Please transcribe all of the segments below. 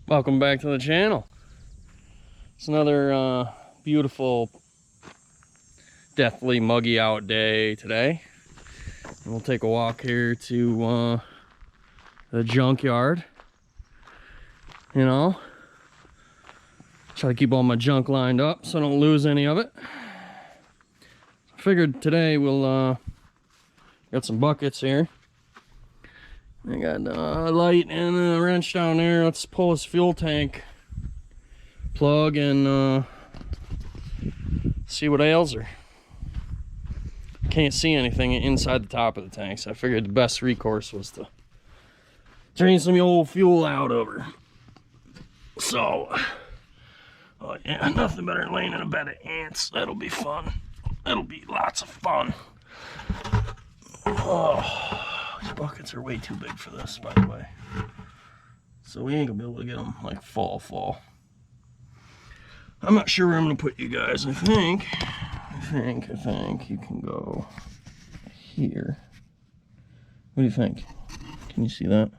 Welcome back to the channel. It's another beautiful, deathly muggy out day today. And we'll take a walk here to the junkyard. You know, try to keep all my junk lined up so I don't lose any of it. I figured today we'll got some buckets here. I got a light and a wrench down there. Let's pull this fuel tank plug and see what ails her. Can't see anything inside the top of the tank, so I figured the best recourse was to drain some old fuel out of her. So, oh yeah, nothing better than laying in a bed of ants. That'll be fun. That'll be lots of fun. Oh. These buckets are way too big for this, by the way. So we ain't gonna be able to get them like fall. I'm not sure where I'm gonna put you guys. I think you can go here. What do you think? Can you see that?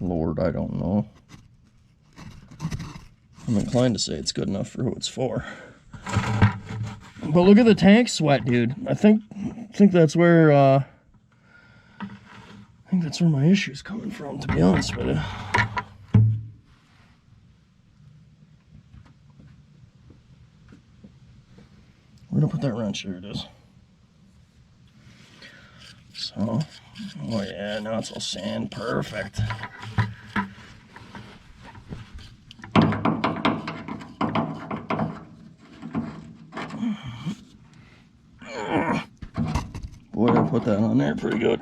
Lord, I don't know. I'm inclined to say it's good enough for who it's for. But look at the tank sweat, dude. I think that's where I think that's where my issue's coming from, to be honest with you. Where did I put that wrench? There it is. So, oh yeah, now it's all sand. Perfect. Boy, I put that on there pretty good.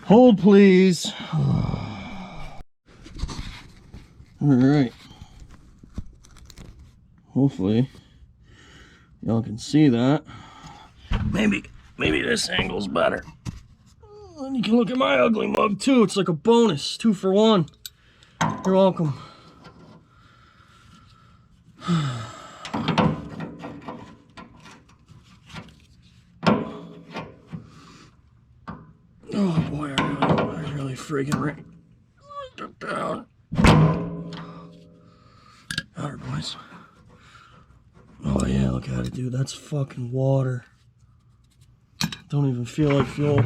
Hold, please. All right. Hopefully, y'all can see that. Maybe this angle's better. And you can look at my ugly mug too. It's like a bonus, 2 for 1. You're welcome. Oh boy, I really freaking right down. Got her, boys. Oh yeah, look at it, dude. That's fucking water. Don't even feel like fuel.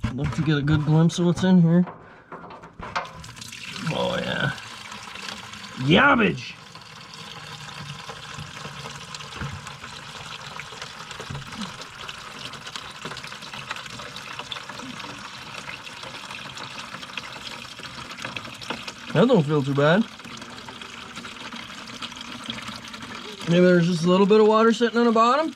I'd like to get a good glimpse of what's in here. Oh yeah. Garbage! That don't feel too bad. Maybe there's just a little bit of water sitting on the bottom.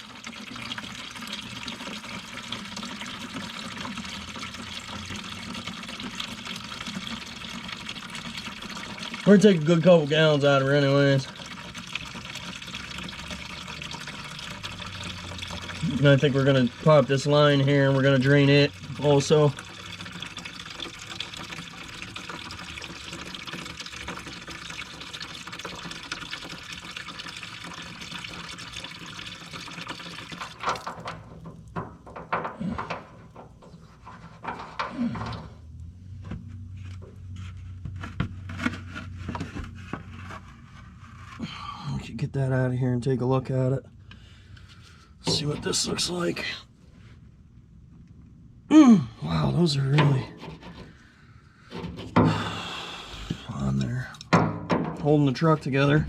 We're gonna take a good couple gallons out of her anyways. And I think we're gonna pop this line here and we're gonna drain it also. We should get that out of here and take a look at it. See what this looks like. Wow, those are really on there. Holding the truck together.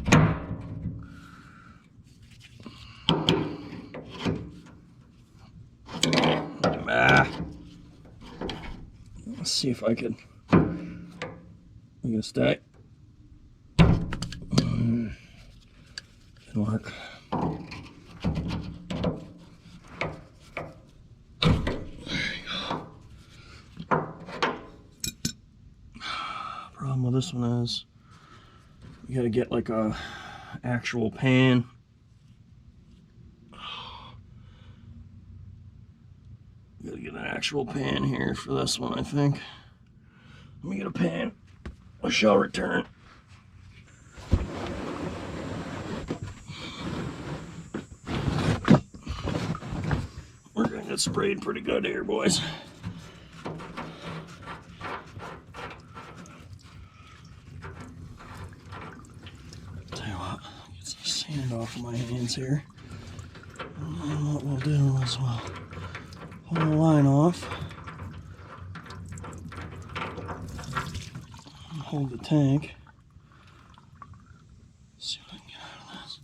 Let's see if I could. I'm gonna stack. Can work. Problem with this one is you gotta get like a actual pan. Gotta get an actual pan here for this one, I think. Let me get a pan. I shall return. We're gonna get sprayed pretty good here, boys. Tell you what, get some sand off of my hands here. And what we'll do is we'll pull the line off. Hold the tank. See what I can get out of this.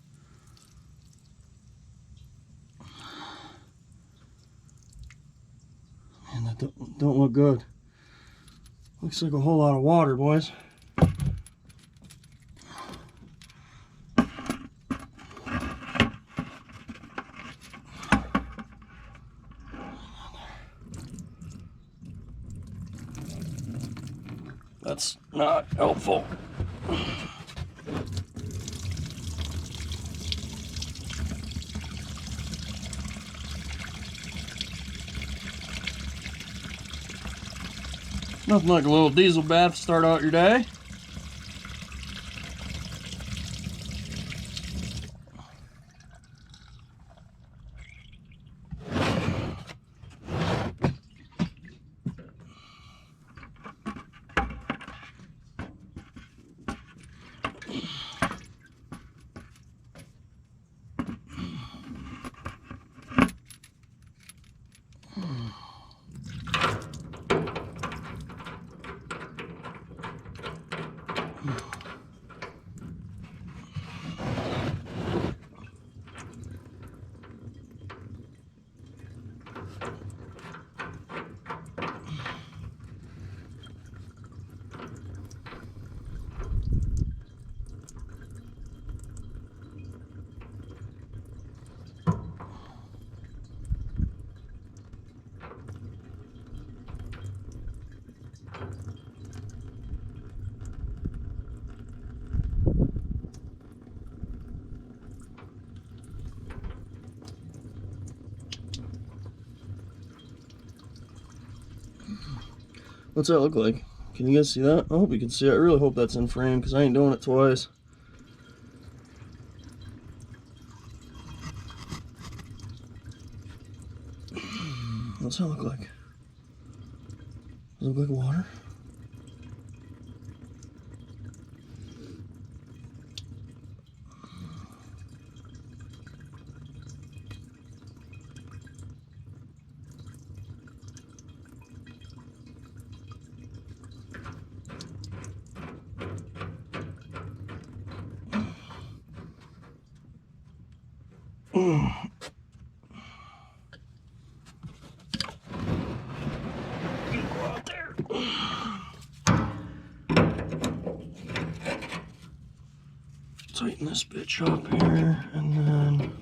Man, that don't look good. Looks like a whole lot of water, boys. That's not helpful. Nothing like a little diesel bath to start out your day. What's that look like? Can you guys see that? I hope you can see it. I really hope that's in frame because I ain't doing it twice. What's that look like? Does it look like water? Go out there. Tighten this bitch up here, and then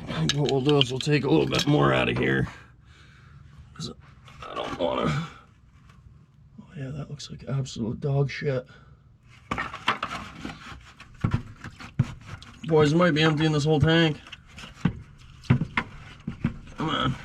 I think what we'll do is we'll take a little bit more out of here because I don't want to. Oh yeah, that looks like absolute dog shit. Boys, I might be emptying this whole tank. Come on.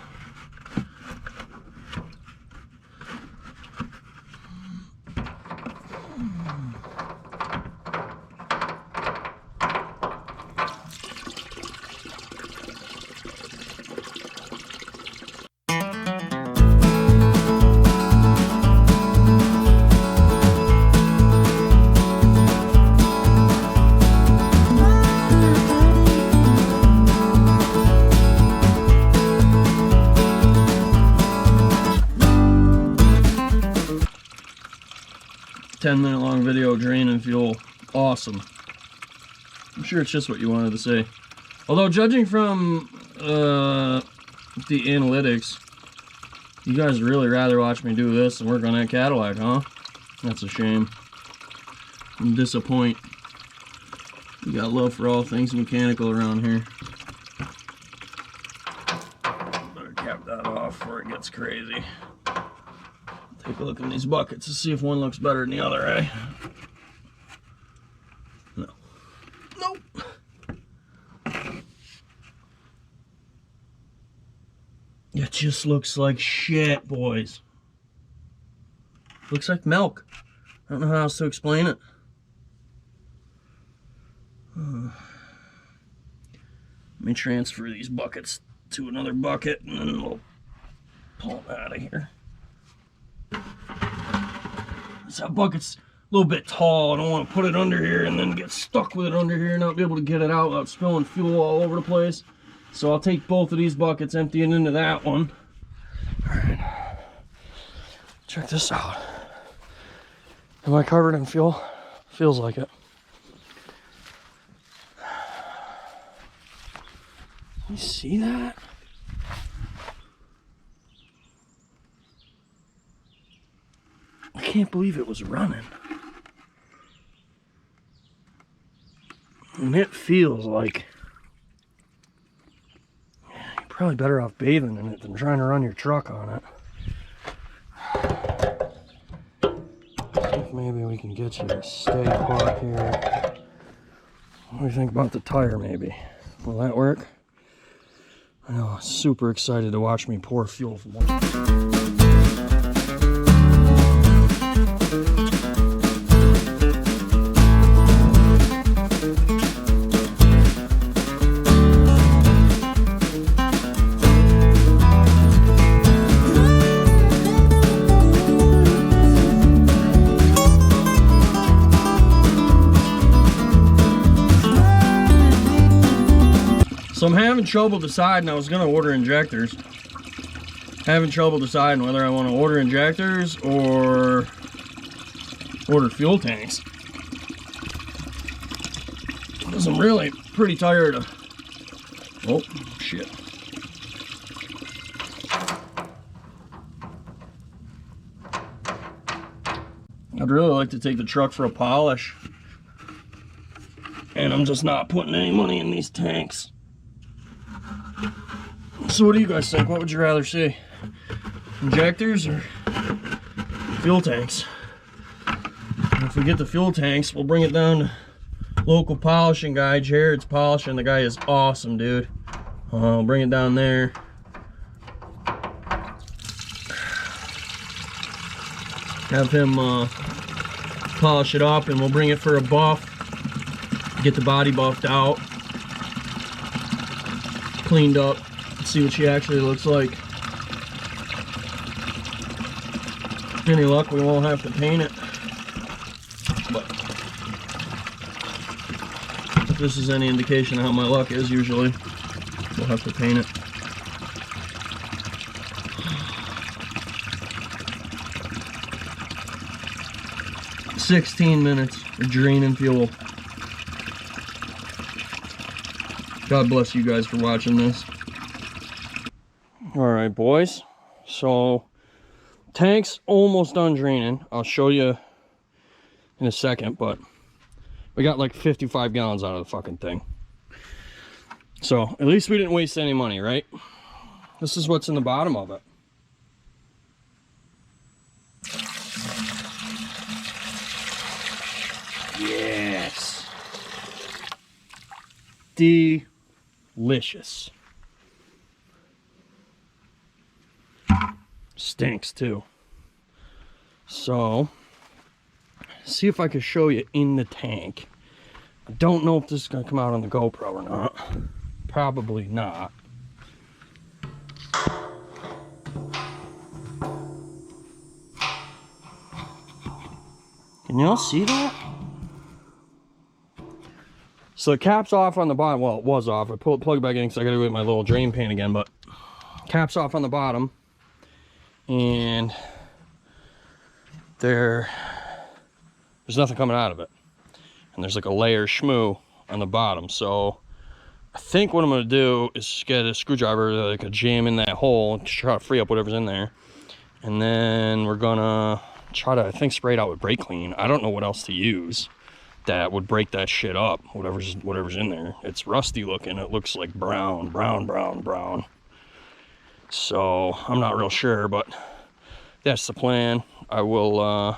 Ten-minute long video draining fuel. Awesome. I'm sure it's just what you wanted to say. Although, judging from the analytics, you guys really rather watch me do this than work on that Cadillac, huh? That's a shame. I'm disappointed. We got love for all things mechanical around here. Better cap that off before it gets crazy. Take a look in these buckets to see if one looks better than the other, eh? No. Nope. It just looks like shit, boys. Looks like milk. I don't know how else to explain it. Let me transfer these buckets to another bucket and then we'll pull them out of here. That bucket's a little bit tall. I don't want to put it under here and then get stuck with it under here and not be able to get it out without spilling fuel all over the place. So I'll take both of these buckets, empty it into that one. All right, check this out. Am I covered in fuel? Feels like it. You see that? I can't believe it was running. And it feels like you're probably better off bathing in it than trying to run your truck on it. See if maybe we can get you to stay put here. What do you think about the tire maybe? Will that work? I know, super excited to watch me pour fuel from one. So I'm having trouble deciding. I was gonna order injectors. Having trouble deciding whether I want to order injectors or order fuel tanks. Because I'm really pretty tired of... Oh, shit. I'd really like to take the truck for a polish. And I'm just not putting any money in these tanks. So what do you guys think? What would you rather see? Injectors or fuel tanks? And if we get the fuel tanks, we'll bring it down to local polishing guy. Jared's polishing. The guy is awesome, dude. I'll bring it down there. Have him polish it up, and we'll bring it for a buff. Get the body buffed out. Cleaned up. See what she actually looks like. Any luck, we won't have to paint it. But if this is any indication of how my luck is, usually we'll have to paint it. "16 minutes of draining fuel." God bless you guys for watching this. All right, boys. So tank's almost done draining. I'll show you in a second, but we got like 55 gallons out of the fucking thing. So at least we didn't waste any money, right? This is what's in the bottom of it. Yes. Delicious. Stinks too. So, see if I can show you in the tank. I don't know if this is gonna come out on the GoPro or not. Probably not. Can y'all see that? So the cap's off on the bottom. Well, it was off. I pulled the plug back in because I gotta go get my little drain pan again, but cap's off on the bottom. And there's nothing coming out of it, and there's like a layer shmoo on the bottom. So I think what I'm gonna do is get a screwdriver, like a jam in that hole, to try to free up whatever's in there, and then we're gonna try to, I think, spray it out with brake clean. I don't know what else to use that would break that shit up, whatever's in there. It's rusty looking. It looks like brown. So I'm not real sure, but that's the plan. I will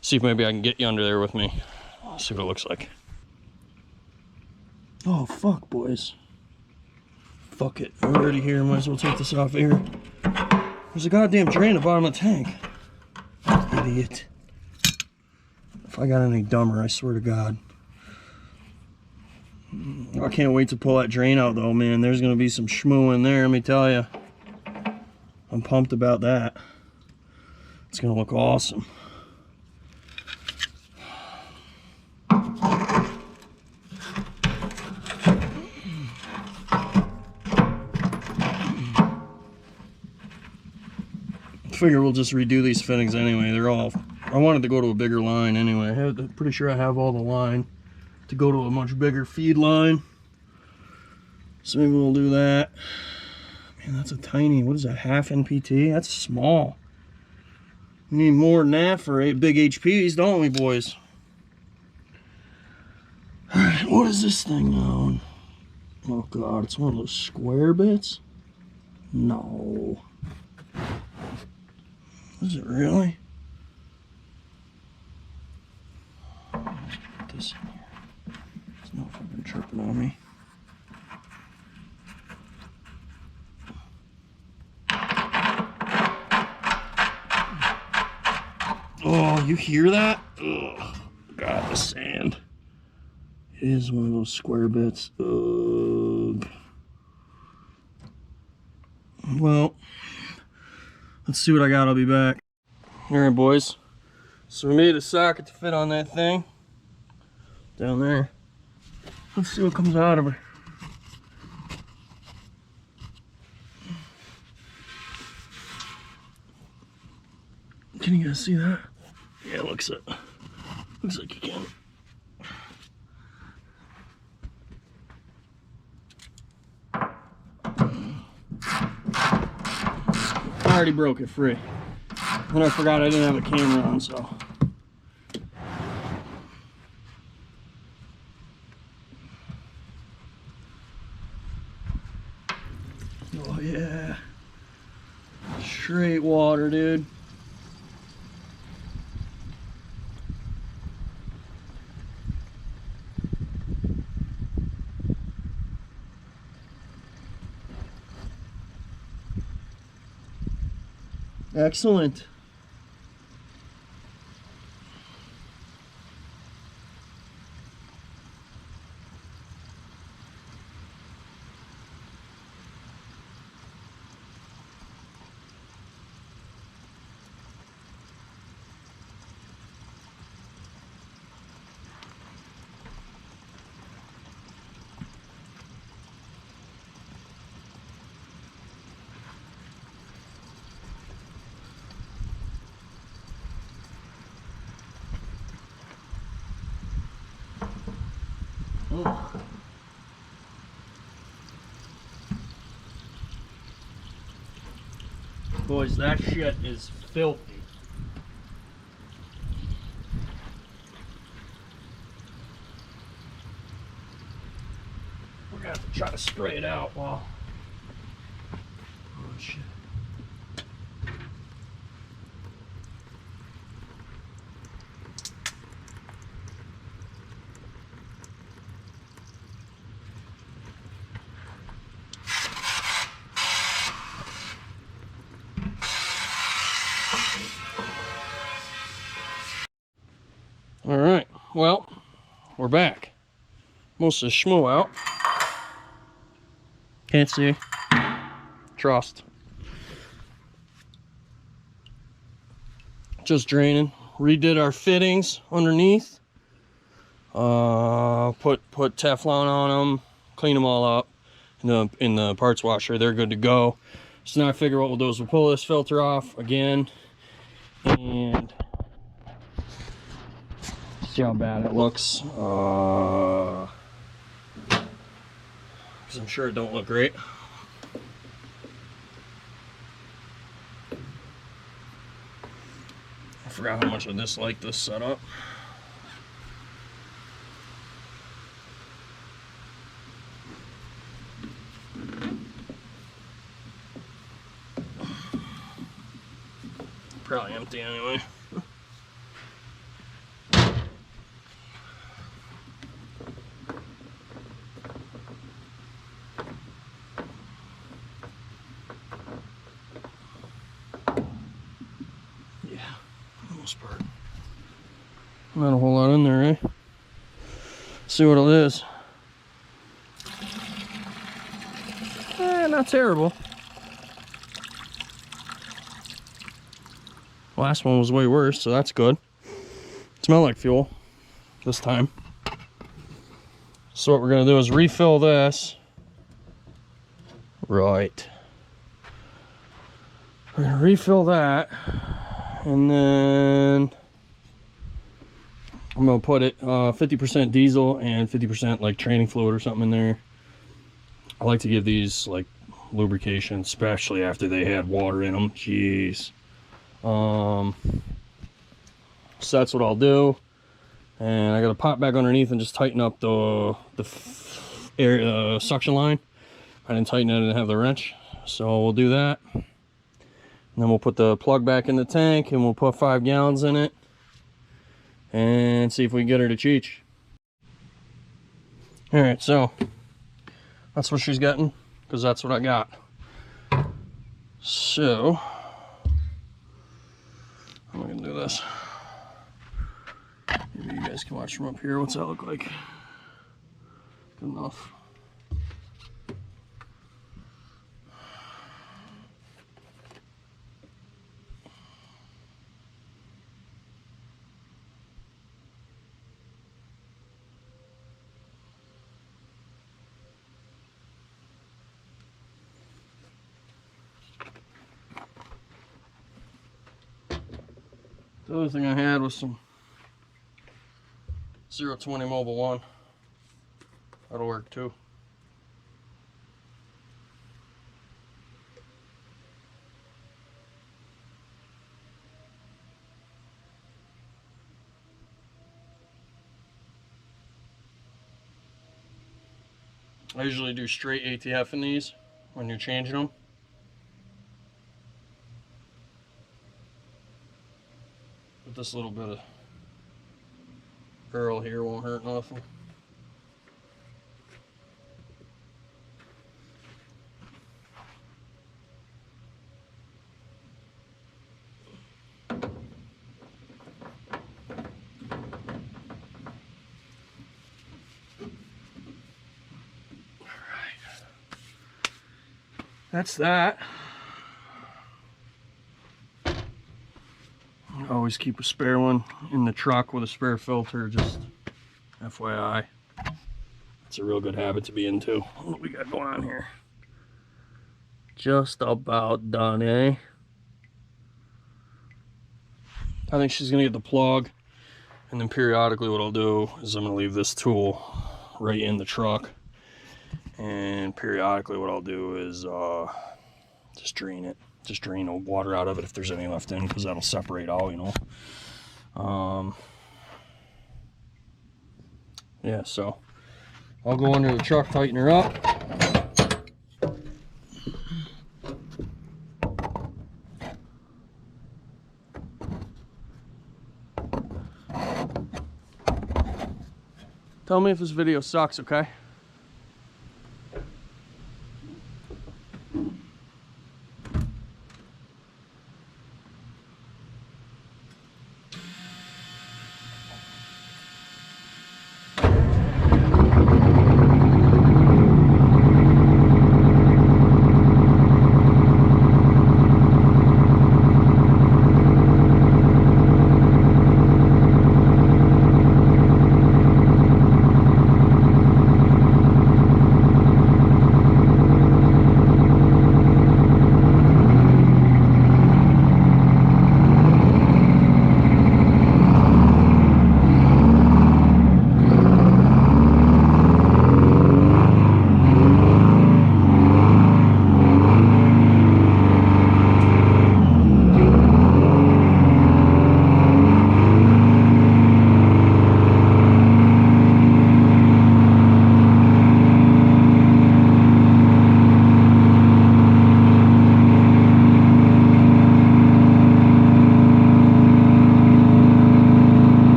see if maybe I can get you under there with me. See what it looks like. Oh fuck, boys. Fuck it, we're already here, might as well take this off here. There's a goddamn drain at the bottom of the tank. Idiot. If I got any dumber, I swear to God. I can't wait to pull that drain out though, man. There's gonna be some schmoo in there, let me tell you. I'm pumped about that. It's gonna look awesome. I figure we'll just redo these fittings anyway. They're all, I wanted to go to a bigger line anyway. I'm pretty sure I have all the line to go to a much bigger feed line. So maybe we'll do that. Man, that's a tiny, what is that, half NPT? That's small. We need more than that for 8 big HPs, don't we, boys? Alright, what is this thing on? Oh God, it's one of those square bits? No. Is it really? Put this in here. There's no fucking tripping on me. Oh, you hear that? Ugh. God, the sand. It is one of those square bits. Ugh. Well, let's see what I got. I'll be back. Alright, boys. So we made a socket to fit on that thing. Down there. Let's see what comes out of her. Can you guys see that? Yeah, it looks like you can. I already broke it free. And I forgot I didn't have a camera on, so. Oh yeah. Straight water, dude. Excellent. Oh. Boys, that shit is filthy. We're gonna have to try to spray it out while. Oh shit. All right, well, we're back. Most of the schmoo out. Can't see. Trust. Just draining. Redid our fittings underneath. Put Teflon on them. Clean them all up in the parts washer. They're good to go. So now I figure what we'll do is we'll pull this filter off again and see how bad it looks. Because I'm sure it don't look great. I forgot how much I dislike this setup. Probably empty anyway. most part. Not a whole lot in there, eh? See what it is. Not terrible. Last one was way worse, so that's good. Smell like fuel this time. So what we're gonna do is refill this. Right. We're gonna refill that, and then I'm gonna put it 50% diesel and 50% like training fluid or something in there. I like to give these like lubrication, especially after they had water in them. Jeez. So that's what I'll do. And I got to pop back underneath and just tighten up the air suction line. I didn't tighten it, I didn't have the wrench, so we'll do that. And then we'll put the plug back in the tank and we'll put 5 gallons in it and see if we can get her to cheech. All right, so that's what she's getting, because that's what I got. So I'm gonna do this. Maybe you guys can watch from up here. What's that look like? Good enough. The other thing I had was some 020 Mobil 1. That'll work too. I usually do straight ATF in these when you're changing them. But this little bit of pearl here won't hurt nothing. That's that. I always keep a spare one in the truck with a spare filter, just FYI. It's a real good habit to be into. What do we got going on here? Just about done, eh? I think she's gonna get the plug, and then periodically what I'll do is I'm gonna leave this tool right in the truck. And periodically what I'll do is just drain it. Just drain the water out of it if there's any left in, because that'll separate out, you know. Yeah, so I'll go under the truck, tighten her up. Tell me if this video sucks, okay?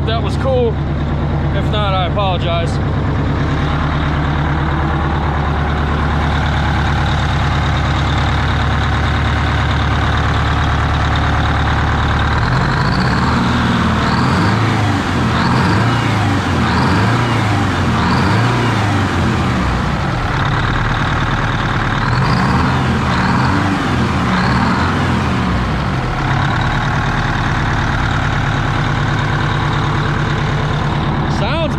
hope that was cool. If not, I apologize.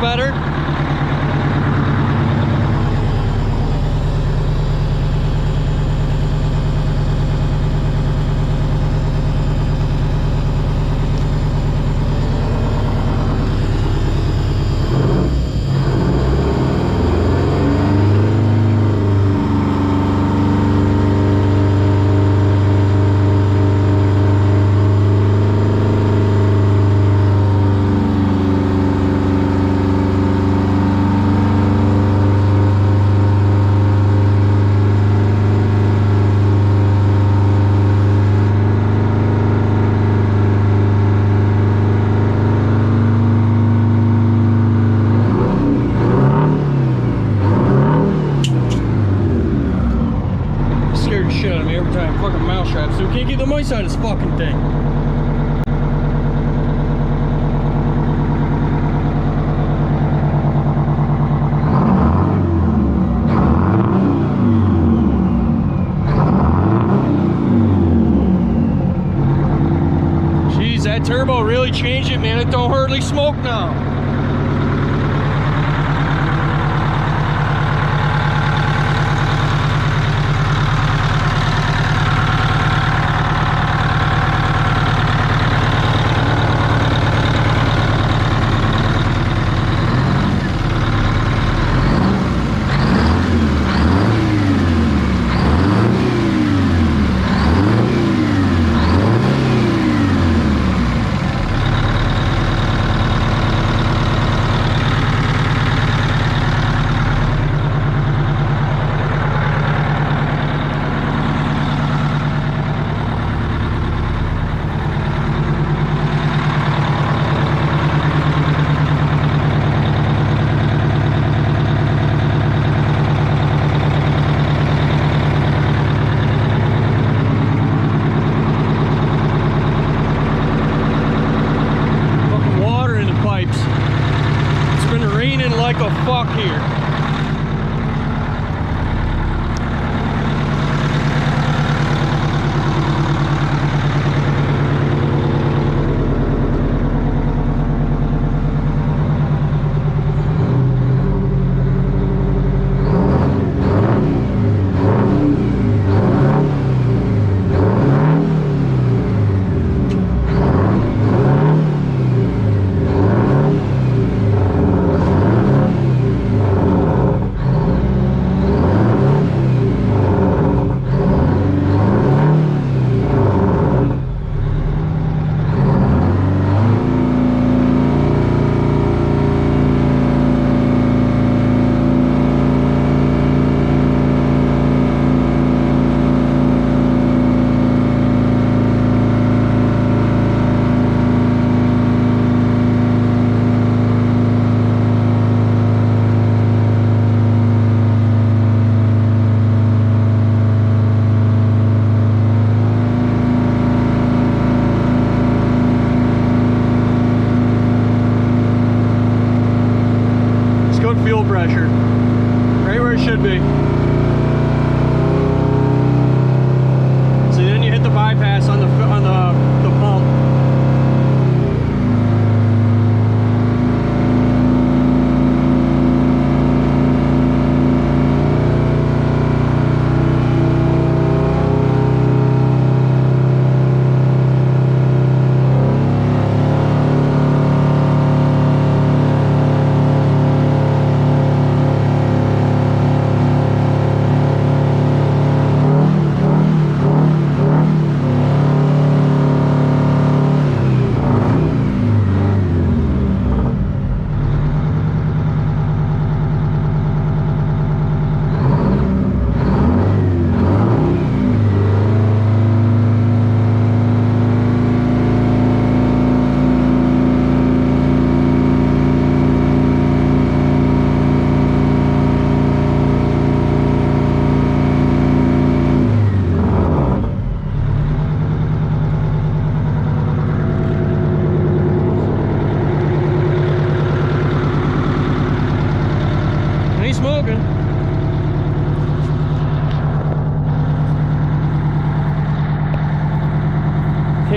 Better. So we can't get the mice on this fucking thing. Jeez, that turbo really changed it, man. It don't hardly smoke now.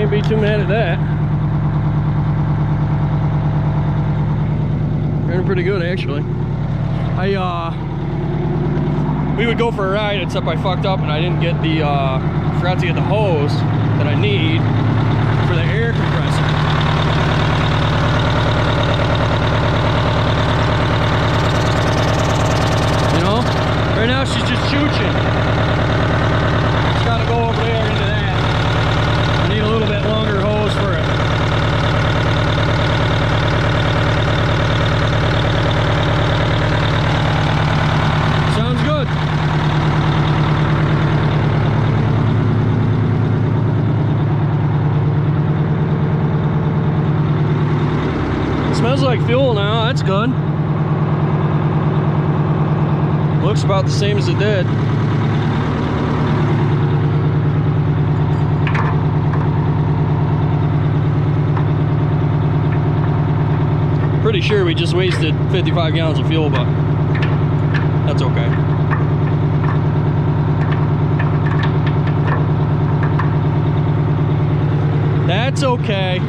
Can't be too mad at that. Running pretty good, actually. We would go for a ride, except I fucked up and I didn't get the, forgot to get the hose that I need for the air compressor. You know? Right now she's just chooching. Just gotta go over there into that. I need a little bit longer hose for it. Sounds good. Smells like fuel now, that's good. Looks about the same as it did. Pretty sure we just wasted 55 gallons of fuel, but that's okay. That's okay.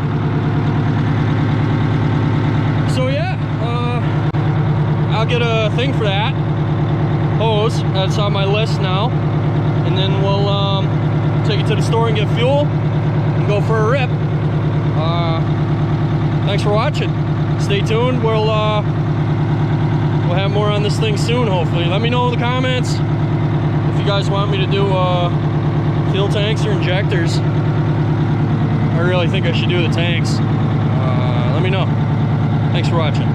So yeah, I'll get a thing for that hose. That's on my list now, and then we'll take it to the store and get fuel and go for a rip. Thanks for watching. Stay tuned. We'll have more on this thing soon, hopefully. Let me know in the comments if you guys want me to do fuel tanks or injectors. I really think I should do the tanks. Let me know. Thanks for watching.